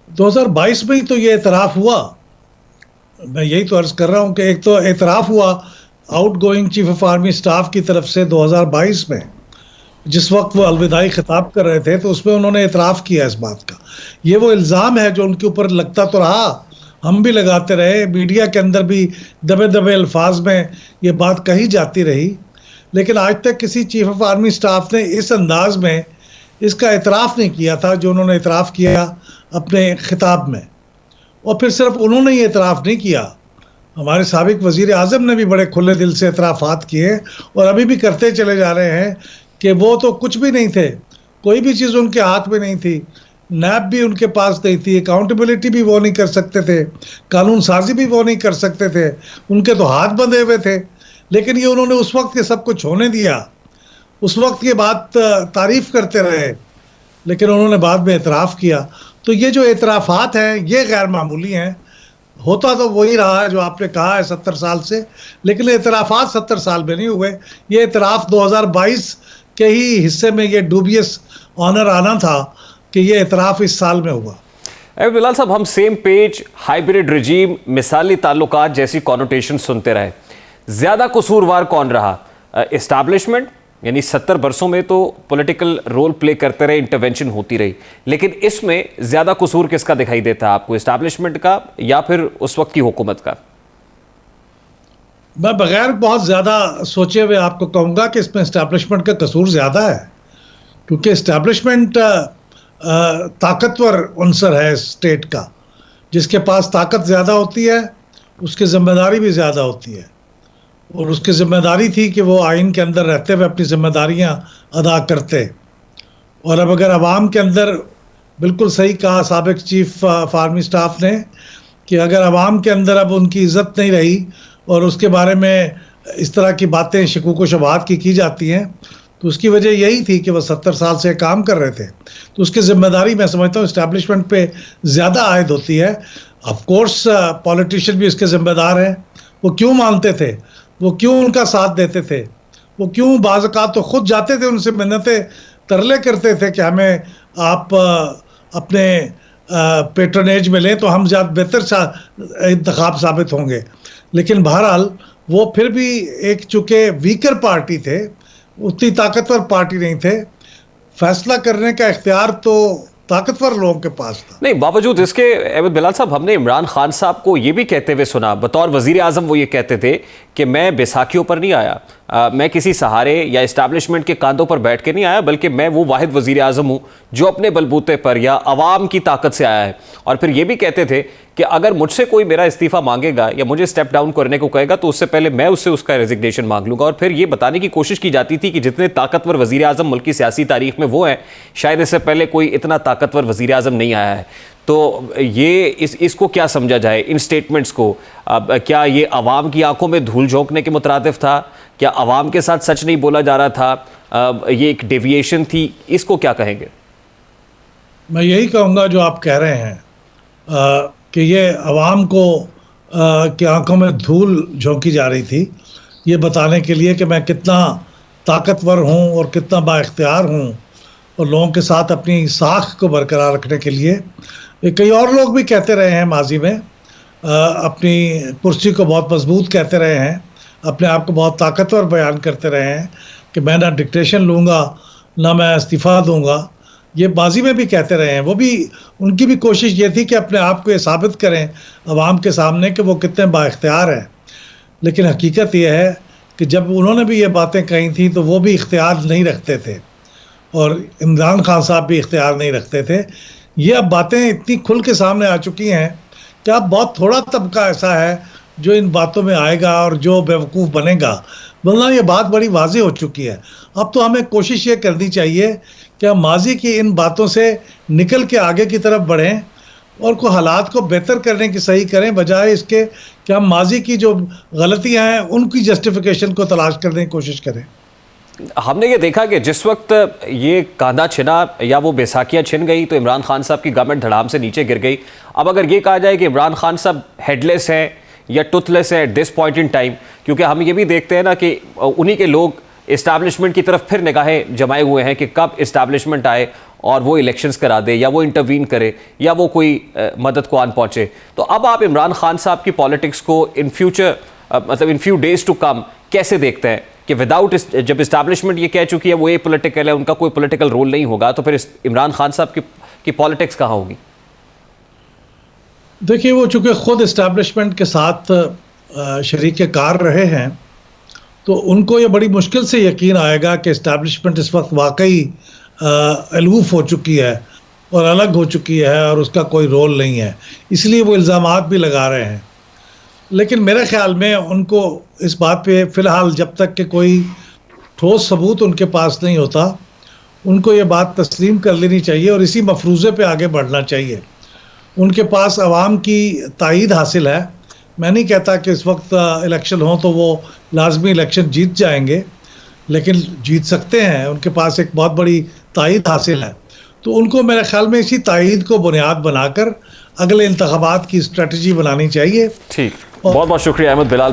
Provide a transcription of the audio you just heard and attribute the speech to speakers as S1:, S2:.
S1: 2022 में ही तो ये एतराफ़ हुआ। मैं यही तो अर्ज़ कर रहा हूँ कि एक तो एतराफ़ हुआ outgoing chief of army staff की तरफ से 2022 में, जिस वक़्त वो अलविदाई खिताब कर रहे थे, तो उसमें उन्होंने एतराफ़ किया इस बात का। ये वो इल्ज़ाम है जो उनके ऊपर लगता तो रहा, हम भी लगाते रहे, मीडिया के अंदर भी दबे-दबे अल्फ़ाज़ में ये बात कही जाती रही, लेकिन आज तक किसी चीफ ऑफ आर्मी स्टाफ ने इस अंदाज़ में इसका एतराफ़ नहीं किया था जो उन्होंने एतराफ़ किया अपने खिताब में। और फिर सिर्फ उन्होंने ही एतराफ़ नहीं किया, हमारे साबिक वज़ीर आज़म ने भी बड़े खुले दिल से एतराफ़ात किए और अभी भी करते चले जा रहे हैं कि वो तो कुछ भी नहीं थे, कोई भी चीज़ उनके हाथ में नहीं थी, नैब भी उनके पास नहीं थी, अकाउंटेबिलिटी भी वो नहीं कर सकते थे, कानून साज़ी भी वो नहीं कर सकते थे, उनके तो हाथ बंधे हुए थे। लेकिन ये उन्होंने उस वक़्त के सब कुछ होने दिया, उस वक़्त की बात तारीफ़ करते रहे, लेकिन उन्होंने बाद में एतराफ़ किया। तो ये जो एतराफ़ात हैं, ये गैर मामूली हैं। होता तो वही रहा है जो आपने कहा है 70 साल से, लेकिन एतराफ़ात 70 साल में नहीं हुए। ये एतराफ़ 2022 के ही हिस्से में ये डूबियस ऑनर आना था कि ये एतराफ़ इस साल में हुआ।
S2: बिलाल साहब, हम सेम पेज, हाइब्रिड रिजीम, मिसाली ताल्लुकात जैसी कॉनोटेशन सुनते रहे। ज़्यादा कसूरवार कौन रहा? एस्टैब्लिशमेंट, यानी 70 बरसों में तो पॉलिटिकल रोल प्ले करते रहे, इंटरवेंशन होती रही, लेकिन इसमें ज़्यादा कसूर किसका दिखाई देता है आपको, एस्टैब्लिशमेंट का या फिर उस वक्त की हुकूमत का?
S1: मैं बगैर बहुत ज़्यादा सोचे हुए आपको कहूँगा कि इसमें एस्टैब्लिशमेंट का कसूर ज़्यादा है, क्योंकि एस्टैब्लिशमेंट ताकतवर अंसर है स्टेट का। जिसके पास ताकत ज़्यादा होती है उसकी ज़िम्मेदारी भी ज़्यादा होती है, और उसकी ज़िम्मेदारी थी कि वो आइन के अंदर रहते हुए अपनी ज़िम्मेदारियाँ अदा करते। और अब अगर अवाम के अंदर, बिल्कुल सही कहा साबिक चीफ ऑफ आर्मी स्टाफ ने, कि अगर अवाम के अंदर अब उनकी इज़्ज़त नहीं रही और उसके बारे में इस तरह की बातें शकूक व शुबहात की जाती हैं, तो उसकी वजह यही थी कि वह 70 साल से काम कर रहे थे। तो उसकी ज़िम्मेदारी मैं समझता हूँ इस्टेब्लिशमेंट पे ज़्यादा आयद होती है। ऑफ कोर्स पॉलिटिशियन भी इसके ज़िम्मेदार हैं। वो क्यों मानते थे, वो क्यों उनका साथ देते थे, वो क्यों बाज़ औक़ात तो खुद जाते थे, उनसे मिन्नतें तरले करते थे कि हमें आप अपने पेट्रोनेज में लें तो हम ज़्यादा बेहतर इंतखाब साबित होंगे। लेकिन बहरहाल वो फिर भी एक चूँकि वीकर पार्टी थे, उतनी ताकतवर पार्टी नहीं थे, फैसला करने का इख्तियार तो ताकतवर लोगों के पास था।
S2: नहीं, बावजूद इसके अहमद बिलाल साहब, हमने इमरान खान साहब को ये भी कहते हुए सुना, बतौर वजीर आज़म वो ये कहते थे कि मैं बैसाखियों पर नहीं आया, मैं किसी सहारे या इस्टेब्लिशमेंट के कांधों पर बैठ के नहीं आया, बल्कि मैं वो वाहिद वजीर आज़म हूँ जो अपने बलबूते पर या अवाम की ताकत से आया है। और फिर ये भी कहते थे कि अगर मुझसे कोई मेरा इस्तीफ़ा मांगेगा या मुझे स्टेप डाउन करने को कहेगा तो उससे पहले मैं उससे उसका रेजिग्नेशन मांग लूँगा। और फिर ये बताने की कोशिश की जाती थी कि जितने ताकतवर वज़ीर आज़म मुल्क की सियासी तारीख में वो हैं, शायद इससे पहले कोई इतना ताकतवर वज़ीर आज़म नहीं आया है। तो ये इसको क्या समझा जाए, इन स्टेटमेंट्स को? क्या ये अवाम की आंखों में धूल झोंकने के मुतरादिफ था? क्या अवाम के साथ सच नहीं बोला जा रहा था? ये एक डेविएशन थी, इसको क्या कहेंगे?
S1: मैं यही कहूँगा जो आप कह रहे हैं, कि ये अवाम को की आंखों में धूल झोंकी जा रही थी, ये बताने के लिए कि मैं कितना ताकतवर हूँ और कितना बाइख्तियार हूँ, और लोगों के साथ अपनी साख को बरकरार रखने के लिए। कई और लोग भी कहते रहे हैं माजी में, अपनी कुर्सी को बहुत मजबूत कहते रहे हैं, अपने आप को बहुत ताकतवर बयान करते रहे हैं कि मैं ना डिक्टेशन लूँगा ना मैं इस्तीफ़ा दूँगा। ये माजी में भी कहते रहे हैं। वो भी, उनकी भी कोशिश ये थी कि अपने आप को ये साबित करें अवाम के सामने कि वो कितने बाइख्तियार हैं। लेकिन हकीकत ये है कि जब उन्होंने भी ये बातें कही थी तो वो भी इख्तियार नहीं रखते थे, और इमरान खान साहब भी इख्तियार नहीं रखते थे। ये अब बातें इतनी खुल के सामने आ चुकी हैं कि अब बहुत थोड़ा तबका ऐसा है जो इन बातों में आएगा और जो बेवकूफ़ बनेगा, वरना ये बात बड़ी वाज़ेह हो चुकी है। अब तो हमें कोशिश ये करनी चाहिए कि हम माजी की इन बातों से निकल के आगे की तरफ बढ़ें और को हालात को बेहतर करने की सही करें, बजाय इसके कि हम माजी की जो गलतियाँ हैं उनकी जस्टिफिकेशन को तलाश करने की कोशिश करें।
S2: हमने ये देखा कि जिस वक्त ये कांधा छिना या वो बैसाखियाँ छिन गई तो इमरान खान साहब की गवर्नमेंट धड़ाम से नीचे गिर गई। अब अगर ये कहा जाए कि इमरान खान साहब हेडलेस हैं या टुथलेस हैं at this point in time, क्योंकि हम ये भी देखते हैं ना कि उन्हीं के लोग इस्टेब्लिशमेंट की तरफ फिर निगाहें जमाए हुए हैं कि कब इस्टेब्लिशमेंट आए और वो इलेक्शंस करा दे या वो इंटरवीन करे या वो कोई मदद को आन पहुंचे। तो अब आप इमरान खान साहब की पॉलिटिक्स को इन फ्यूचर मतलब in few days to come कैसे देखते हैं कि विदाउट जब इस्टेब्लिशमेंट ये कह चुकी है वो ए पॉलिटिकल है, उनका कोई पॉलिटिकल रोल नहीं होगा, तो फिर इमरान खान साहब की पॉलिटिक्स कहाँ होगी?
S1: देखिए, वो चूंकि खुद इस्टेब्लिशमेंट के साथ शरीक कार रहे हैं, तो उनको ये बड़ी मुश्किल से यकीन आएगा कि इस्टेब्लिशमेंट इस वक्त वाकई अलूफ हो चुकी है और अलग हो चुकी है और उसका कोई रोल नहीं है, इसलिए वो इल्ज़ामात भी लगा रहे हैं। लेकिन मेरे ख्याल में उनको इस बात पे फ़िलहाल जब तक कि कोई ठोस सबूत उनके पास नहीं होता, उनको ये बात तस्लीम कर लेनी चाहिए और इसी मफरूज़े पे आगे बढ़ना चाहिए। उनके पास अवाम की तायीद हासिल है। मैं नहीं कहता कि इस वक्त इलेक्शन हो तो वो लाजमी इलेक्शन जीत जाएंगे, लेकिन जीत सकते हैं, उनके पास एक बहुत बड़ी तायीद हासिल है। तो उनको मेरे ख्याल में इसी तायीद को बुनियाद बनाकर अगले इंतखाबात की स्ट्रेटजी बनानी चाहिए।
S2: ठीक, बहुत बहुत शुक्रिया अहमद बिलाल।